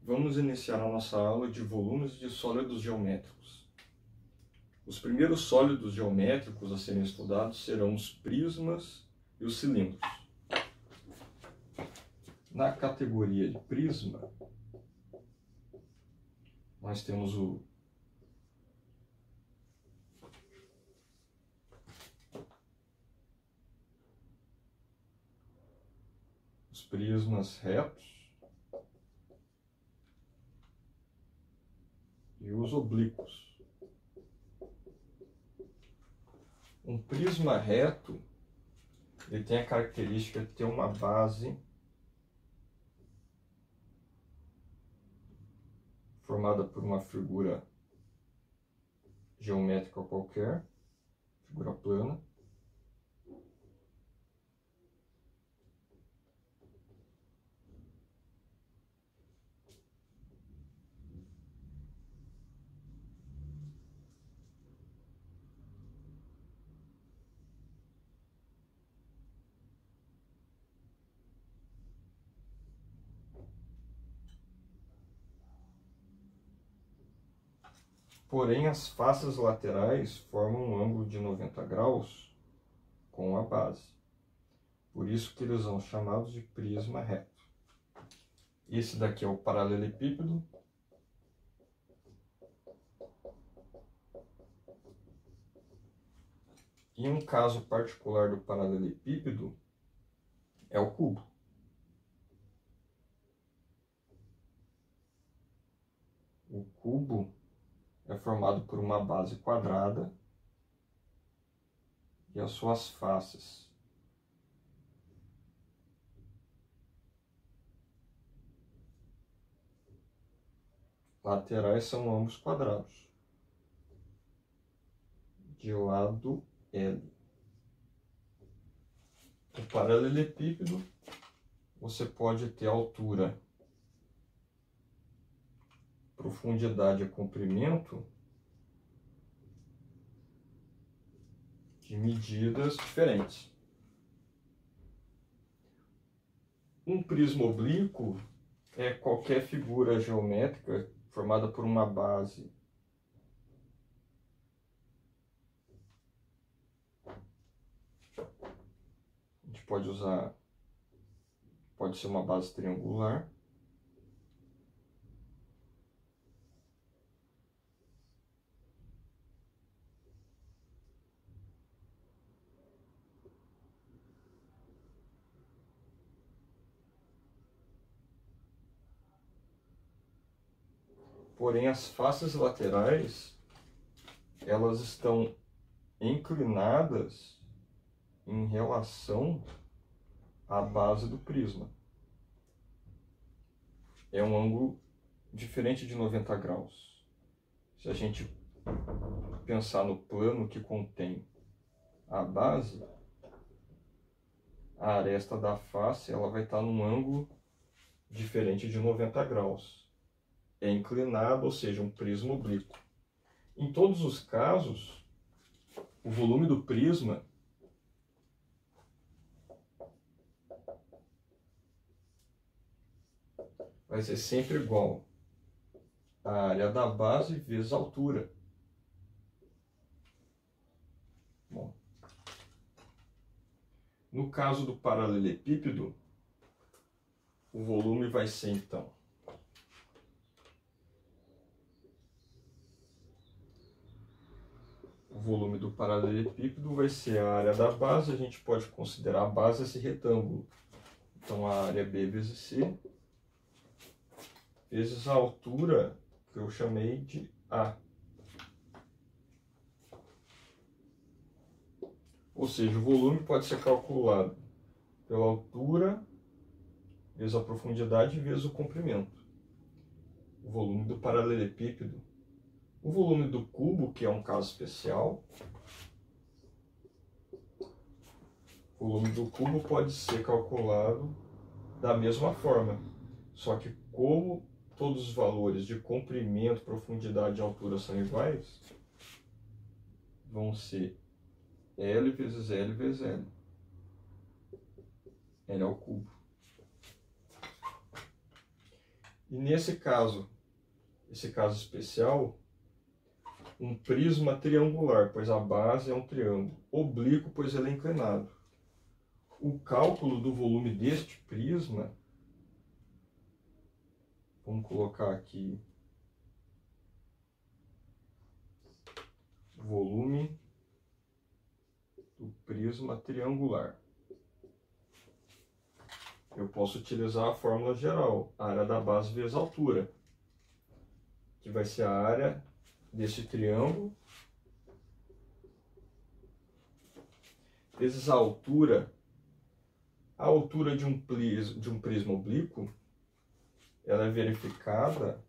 Vamos iniciar a nossa aula de volumes de sólidos geométricos. Os primeiros sólidos geométricos a serem estudados serão os prismas e os cilindros. Na categoria de prisma, nós temos os prismas retos e os oblíquos. Um prisma reto, ele tem a característica de ter uma base formada por uma figura geométrica qualquer, figura plana, porém as faces laterais formam um ângulo de 90 graus com a base. Por isso que eles são chamados de prisma reto. Esse daqui é o paralelepípedo. E um caso particular do paralelepípedo é o cubo. O cubo é formado por uma base quadrada e as suas faces laterais são ambos quadrados, de lado L. O paralelepípedo, você pode ter altura, profundidade e comprimento de medidas diferentes. Um prisma oblíquo é qualquer figura geométrica formada por uma base a gente pode usar, pode ser uma base triangular, porém as faces laterais elas estão inclinadas em relação à base do prisma. É um ângulo diferente de 90 graus. Se a gente pensar no plano que contém a base, a aresta da face ela vai estar num ângulo diferente de 90 graus. É inclinado, ou seja, um prisma oblíquo. Em todos os casos, o volume do prisma vai ser sempre igual à área da base vezes a altura. Bom, no caso do paralelepípedo, o volume vai ser então o volume do paralelepípedo vai ser a área da base, a gente pode considerar a base esse retângulo. Então a área B vezes C, vezes a altura que eu chamei de A. Ou seja, o volume pode ser calculado pela altura vezes a profundidade vezes o comprimento. O volume do paralelepípedo. O volume do cubo, que é um caso especial, o volume do cubo pode ser calculado da mesma forma, só que como todos os valores de comprimento, profundidade e altura são iguais, vão ser L vezes L vezes L. L é o cubo. E nesse caso, esse caso especial, um prisma triangular, pois a base é um triângulo, oblíquo, pois ele é inclinado. O cálculo do volume deste prisma, vamos colocar aqui, volume do prisma triangular. Eu posso utilizar a fórmula geral, a área da base vezes a altura, que vai ser a área desse triângulo vezes a altura de um prisma oblíquo, ela é verificada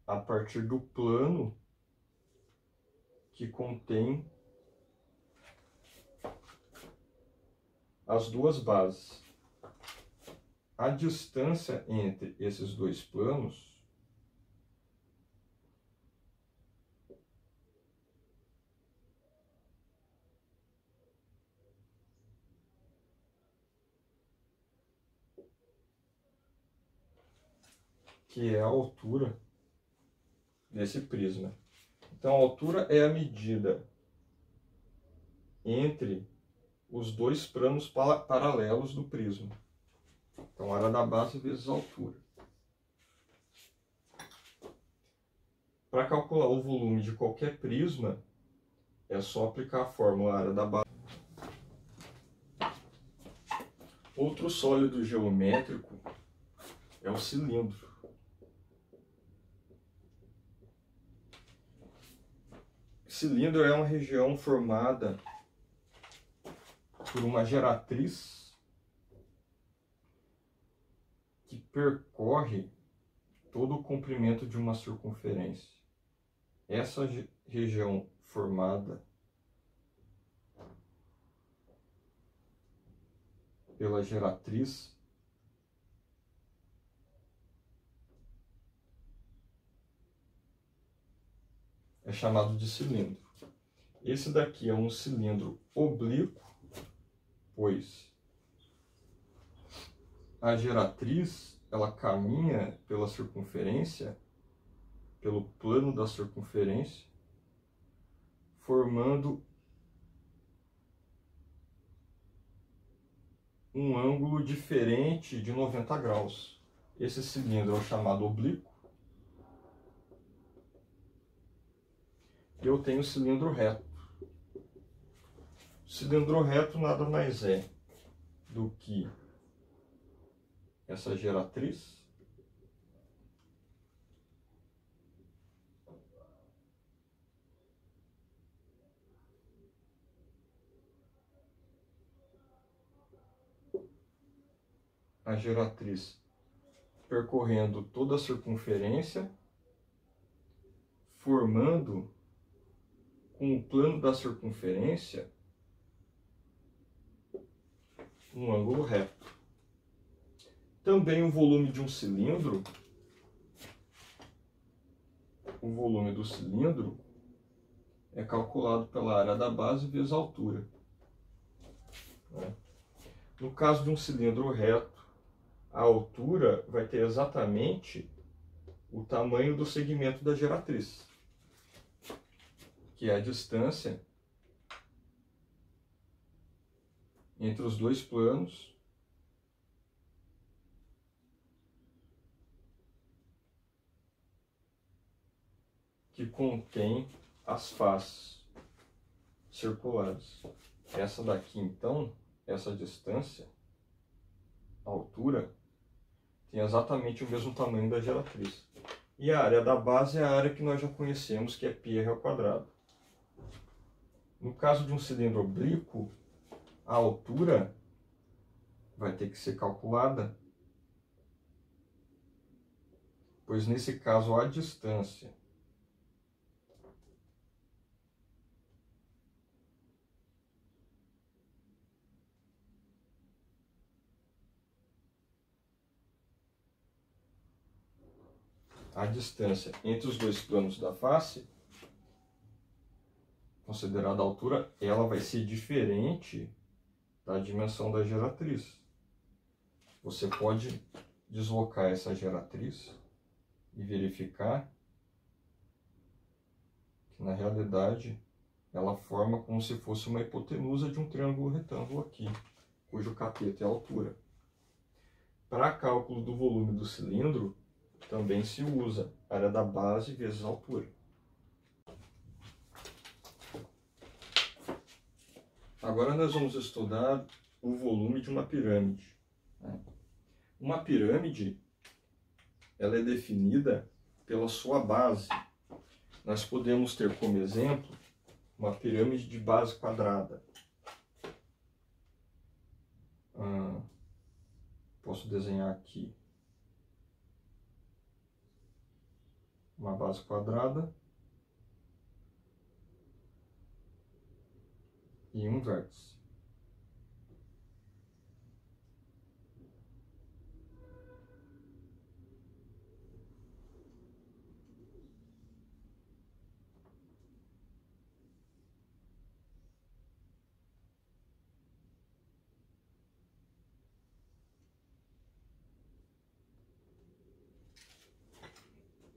a partir do plano que contém as duas bases. A distância entre esses dois planos que é a altura desse prisma. Então, a altura é a medida entre os dois planos paralelos do prisma. Então, a área da base vezes a altura. Para calcular o volume de qualquer prisma, é só aplicar a fórmula área da base. Outro sólido geométrico é o cilindro. Cilindro é uma região formada por uma geratriz que percorre todo o comprimento de uma circunferência. Essa região formada pela geratriz é chamado de cilindro. Esse daqui é um cilindro oblíquo, pois a geratriz ela caminha pela circunferência, pelo plano da circunferência, formando um ângulo diferente de 90 graus. Esse cilindro é o chamado oblíquo. E eu tenho o cilindro reto. O cilindro reto nada mais é do que essa geratriz percorrendo toda a circunferência, formando com o plano da circunferência um ângulo reto. Também o volume de um cilindro, o volume do cilindro é calculado pela área da base vezes a altura. No caso de um cilindro reto, a altura vai ter exatamente o tamanho do segmento da geratriz, que é a distância entre os dois planos que contém as faces circulares. Essa daqui, então, essa distância, a altura, tem exatamente o mesmo tamanho da geratriz. E a área da base é a área que nós já conhecemos, que é πr ao quadrado. No caso de um cilindro oblíquo, a altura vai ter que ser calculada, pois nesse caso a distância entre os dois planos da face, considerada a altura, ela vai ser diferente da dimensão da geratriz. Você pode deslocar essa geratriz e verificar que, na realidade, ela forma como se fosse uma hipotenusa de um triângulo retângulo aqui, cujo cateto é a altura. Para cálculo do volume do cilindro, também se usa a área da base vezes a altura. Agora nós vamos estudar o volume de uma pirâmide. Uma pirâmide, ela é definida pela sua base. Nós podemos ter como exemplo uma pirâmide de base quadrada. Posso desenhar aqui uma base quadrada e um vértice.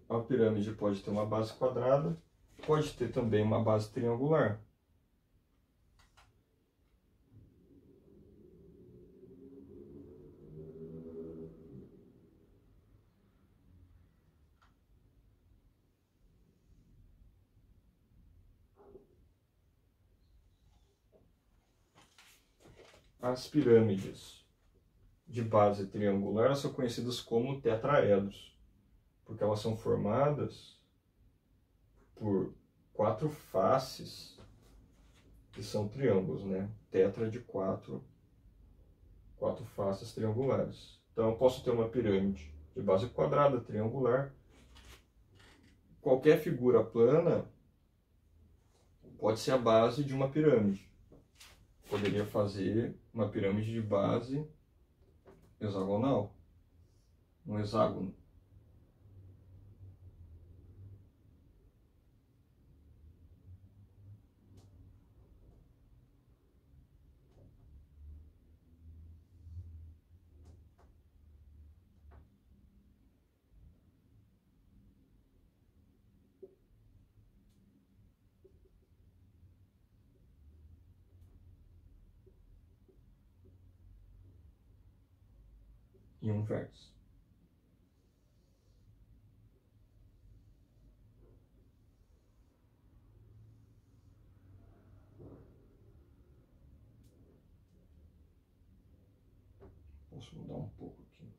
A pirâmide pode ter uma base quadrada, pode ter também uma base triangular. As pirâmides de base triangular são conhecidas como tetraedros, porque elas são formadas por 4 faces que são triângulos, né? Tetra de 4 faces triangulares. Então eu posso ter uma pirâmide de base quadrada, triangular. Qualquer figura plana pode ser a base de uma pirâmide. Poderia fazer uma pirâmide de base hexagonal, um hexágono. E um vértice. Posso mudar um pouco aqui.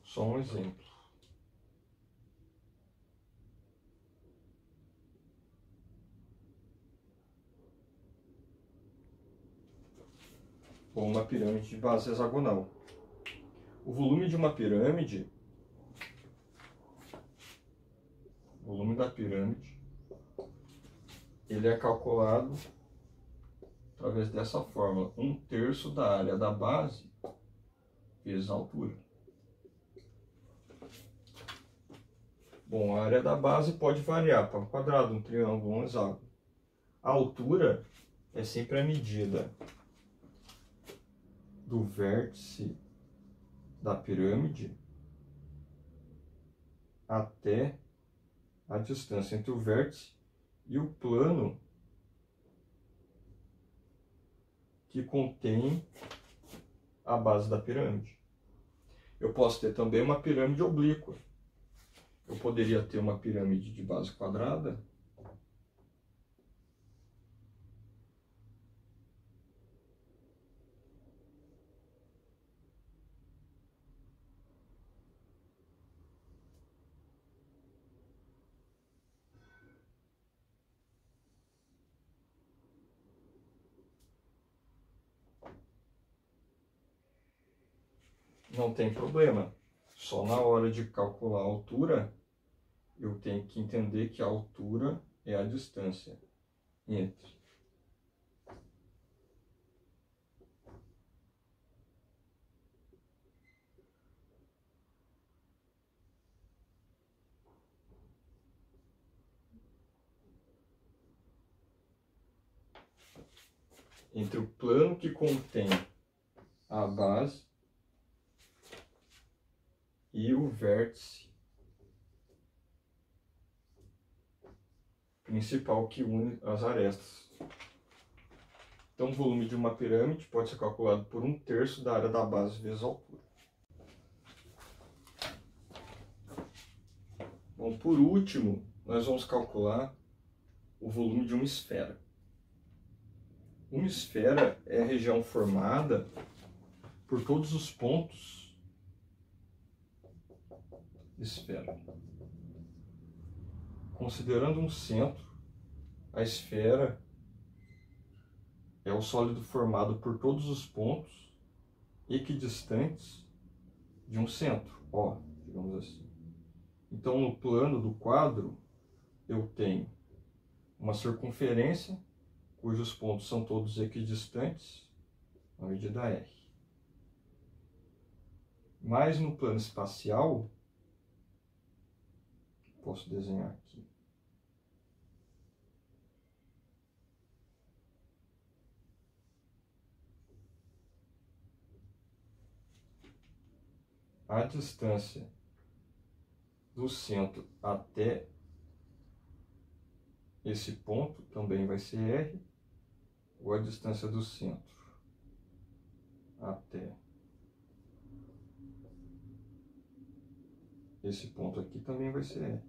Só um exemplo. Ou uma pirâmide de base hexagonal. O volume de uma pirâmide, o volume da pirâmide, ele é calculado através dessa fórmula: 1/3 da área da base vezes a altura. Bom, a área da base pode variar para um quadrado, um triângulo, um hexágono. A altura é sempre a medida do vértice da pirâmide até a distância entre o vértice e o plano que contém a base da pirâmide. Eu posso ter também uma pirâmide oblíqua. Eu poderia ter uma pirâmide de base quadrada não tem problema. Só na hora de calcular a altura, eu tenho que entender que a altura é a distância entre entre o plano que contém a base e o vértice principal que une as arestas. Então, o volume de uma pirâmide pode ser calculado por 1/3 da área da base vezes a altura. Bom, por último, nós vamos calcular o volume de uma esfera. Uma esfera é a região formada por todos os pontos de esfera. Considerando um centro, a esfera é o sólido formado por todos os pontos equidistantes de um centro, ó, digamos assim. Então, no plano do quadro, eu tenho uma circunferência, cujos pontos são todos equidistantes, na medida R. Mas no plano espacial, posso desenhar aqui. A distância do centro até esse ponto também vai ser R, ou a distância do centro até esse ponto aqui também vai ser R.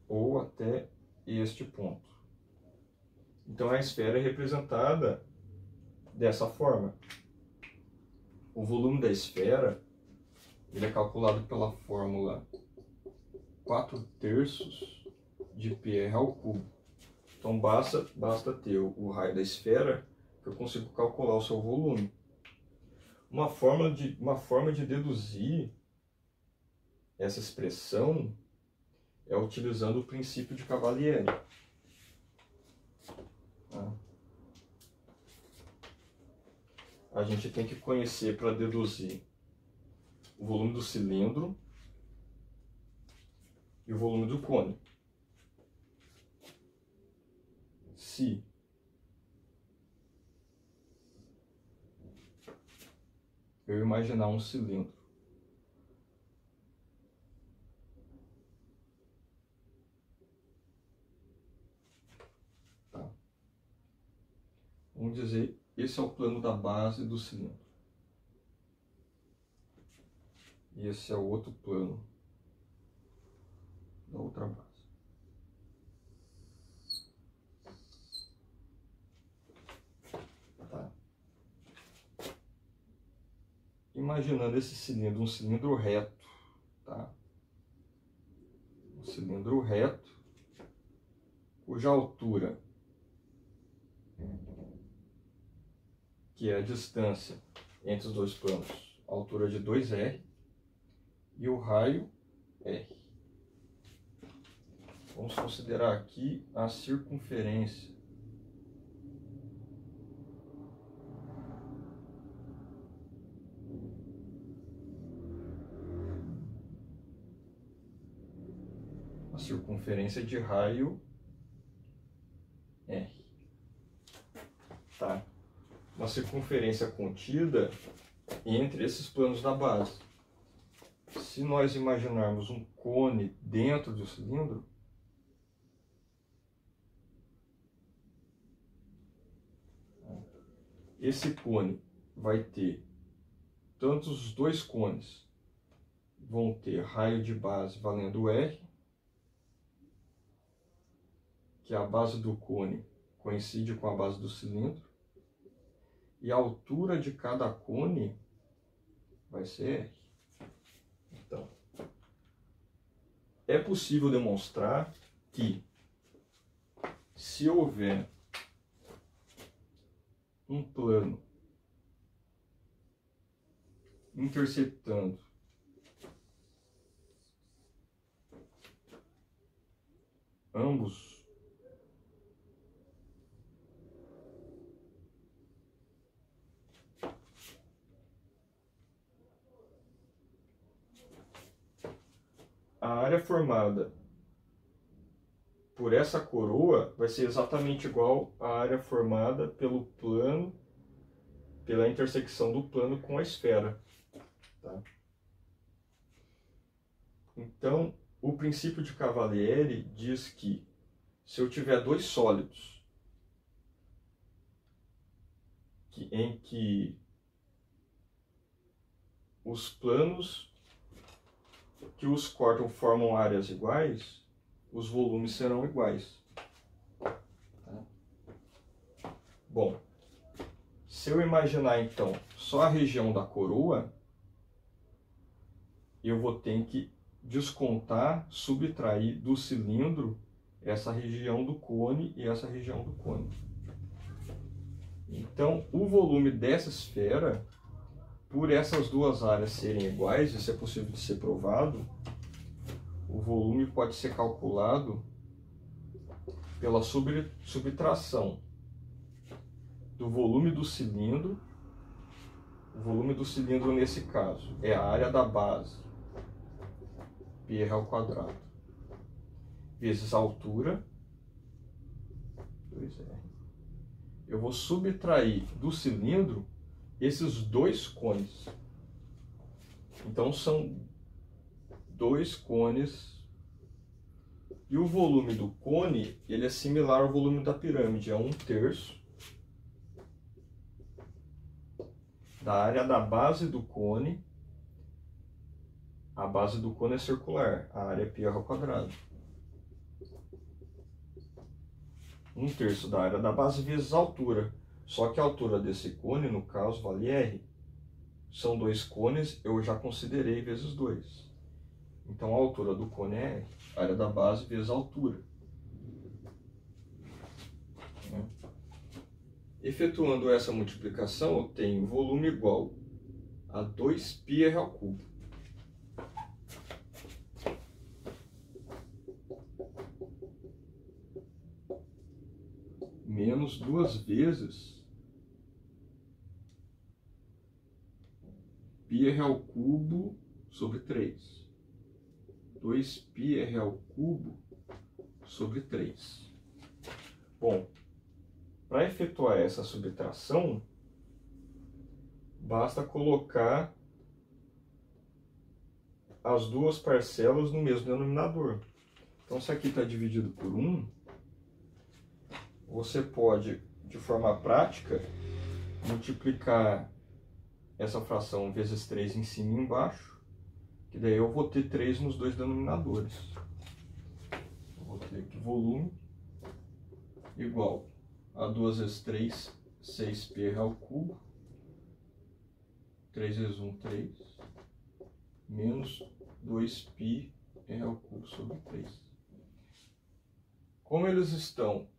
Ou até este ponto. Então a esfera é representada dessa forma. O volume da esfera ele é calculado pela fórmula 4/3 de PR ao cubo. Então basta ter o raio da esfera que eu consigo calcular o seu volume. Uma forma de deduzir essa expressão é utilizando o princípio de Cavalieri. A gente tem que conhecer para deduzir o volume do cilindro e o volume do cone. Se eu imaginar um cilindro vamos dizer, esse é o plano da base do cilindro. E esse é o outro plano da outra base. Tá. Imaginando esse cilindro, um cilindro reto, tá? Um cilindro reto, cuja altura, que é a distância entre os dois planos, a altura de 2R, e o raio R. Vamos considerar aqui a circunferência. A circunferência de raio R. Tá. Uma circunferência contida entre esses planos da base. Se nós imaginarmos um cone dentro do cilindro, esse cone vai ter, tanto os dois cones vão ter raio de base valendo R, que a base do cone coincide com a base do cilindro, e a altura de cada cone vai ser R. Então, é possível demonstrar que, se houver um plano interceptando ambos a área formada por essa coroa vai ser exatamente igual à área formada pelo plano, pela intersecção do plano com a esfera. Tá? Então, o princípio de Cavalieri diz que se eu tiver dois sólidos em que os planos que os cortam formam áreas iguais, os volumes serão iguais. Tá? Bom, se eu imaginar então só a região da coroa, eu vou ter que descontar, subtrair do cilindro essa região do cone e essa região do cone. Então, o volume dessa esfera, por essas duas áreas serem iguais, isso é possível de ser provado, o volume pode ser calculado pela subtração do volume do cilindro. O volume do cilindro, nesse caso, é a área da base, πr ao quadrado, vezes a altura, 2r. Eu vou subtrair do cilindro esses dois cones. Então, são dois cones. E o volume do cone, ele é similar ao volume da pirâmide, é 1/3 da área da base do cone. A base do cone é circular, a área é πr ao quadrado. 1/3 da área da base vezes a altura. Só que a altura desse cone, no caso, vale r. São dois cones, eu já considerei vezes 2. Então a altura do cone é r, a área da base vezes a altura. Efetuando essa multiplicação, eu tenho volume igual a 2πr ao cubo. Menos 2 vezes πr ao cubo sobre 3. 2πr ao cubo sobre 3. Bom, para efetuar essa subtração, basta colocar as duas parcelas no mesmo denominador. Então, se aqui está dividido por 1, você pode, de forma prática, multiplicar essa fração vezes 3 em cima e embaixo, que daí eu vou ter 3 nos dois denominadores. Eu vou ter aqui volume igual a 2 vezes 3, 6πr ao cubo, 3 vezes 1, 3, menos 2πr ao cubo sobre 3. Como eles estão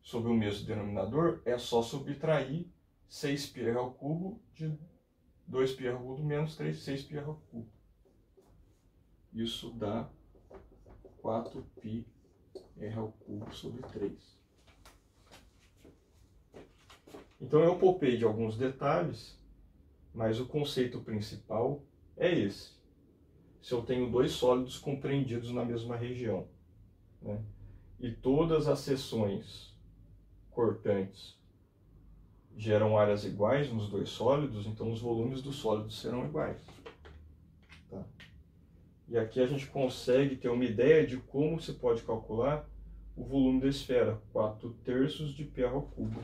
sob o mesmo denominador, é só subtrair 6πr ao cubo de 2πr ao cubo menos 6πr ao cubo. Isso dá 4πr ao cubo sobre 3. Então eu poupei de alguns detalhes, mas o conceito principal é esse. Se eu tenho dois sólidos compreendidos na mesma região, né, e todas as seções cortantes geram áreas iguais nos dois sólidos, então os volumes dos sólidos serão iguais. Tá? E aqui a gente consegue ter uma ideia de como se pode calcular o volume da esfera, 4/3 de πr ao cubo.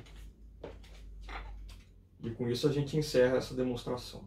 E com isso a gente encerra essa demonstração.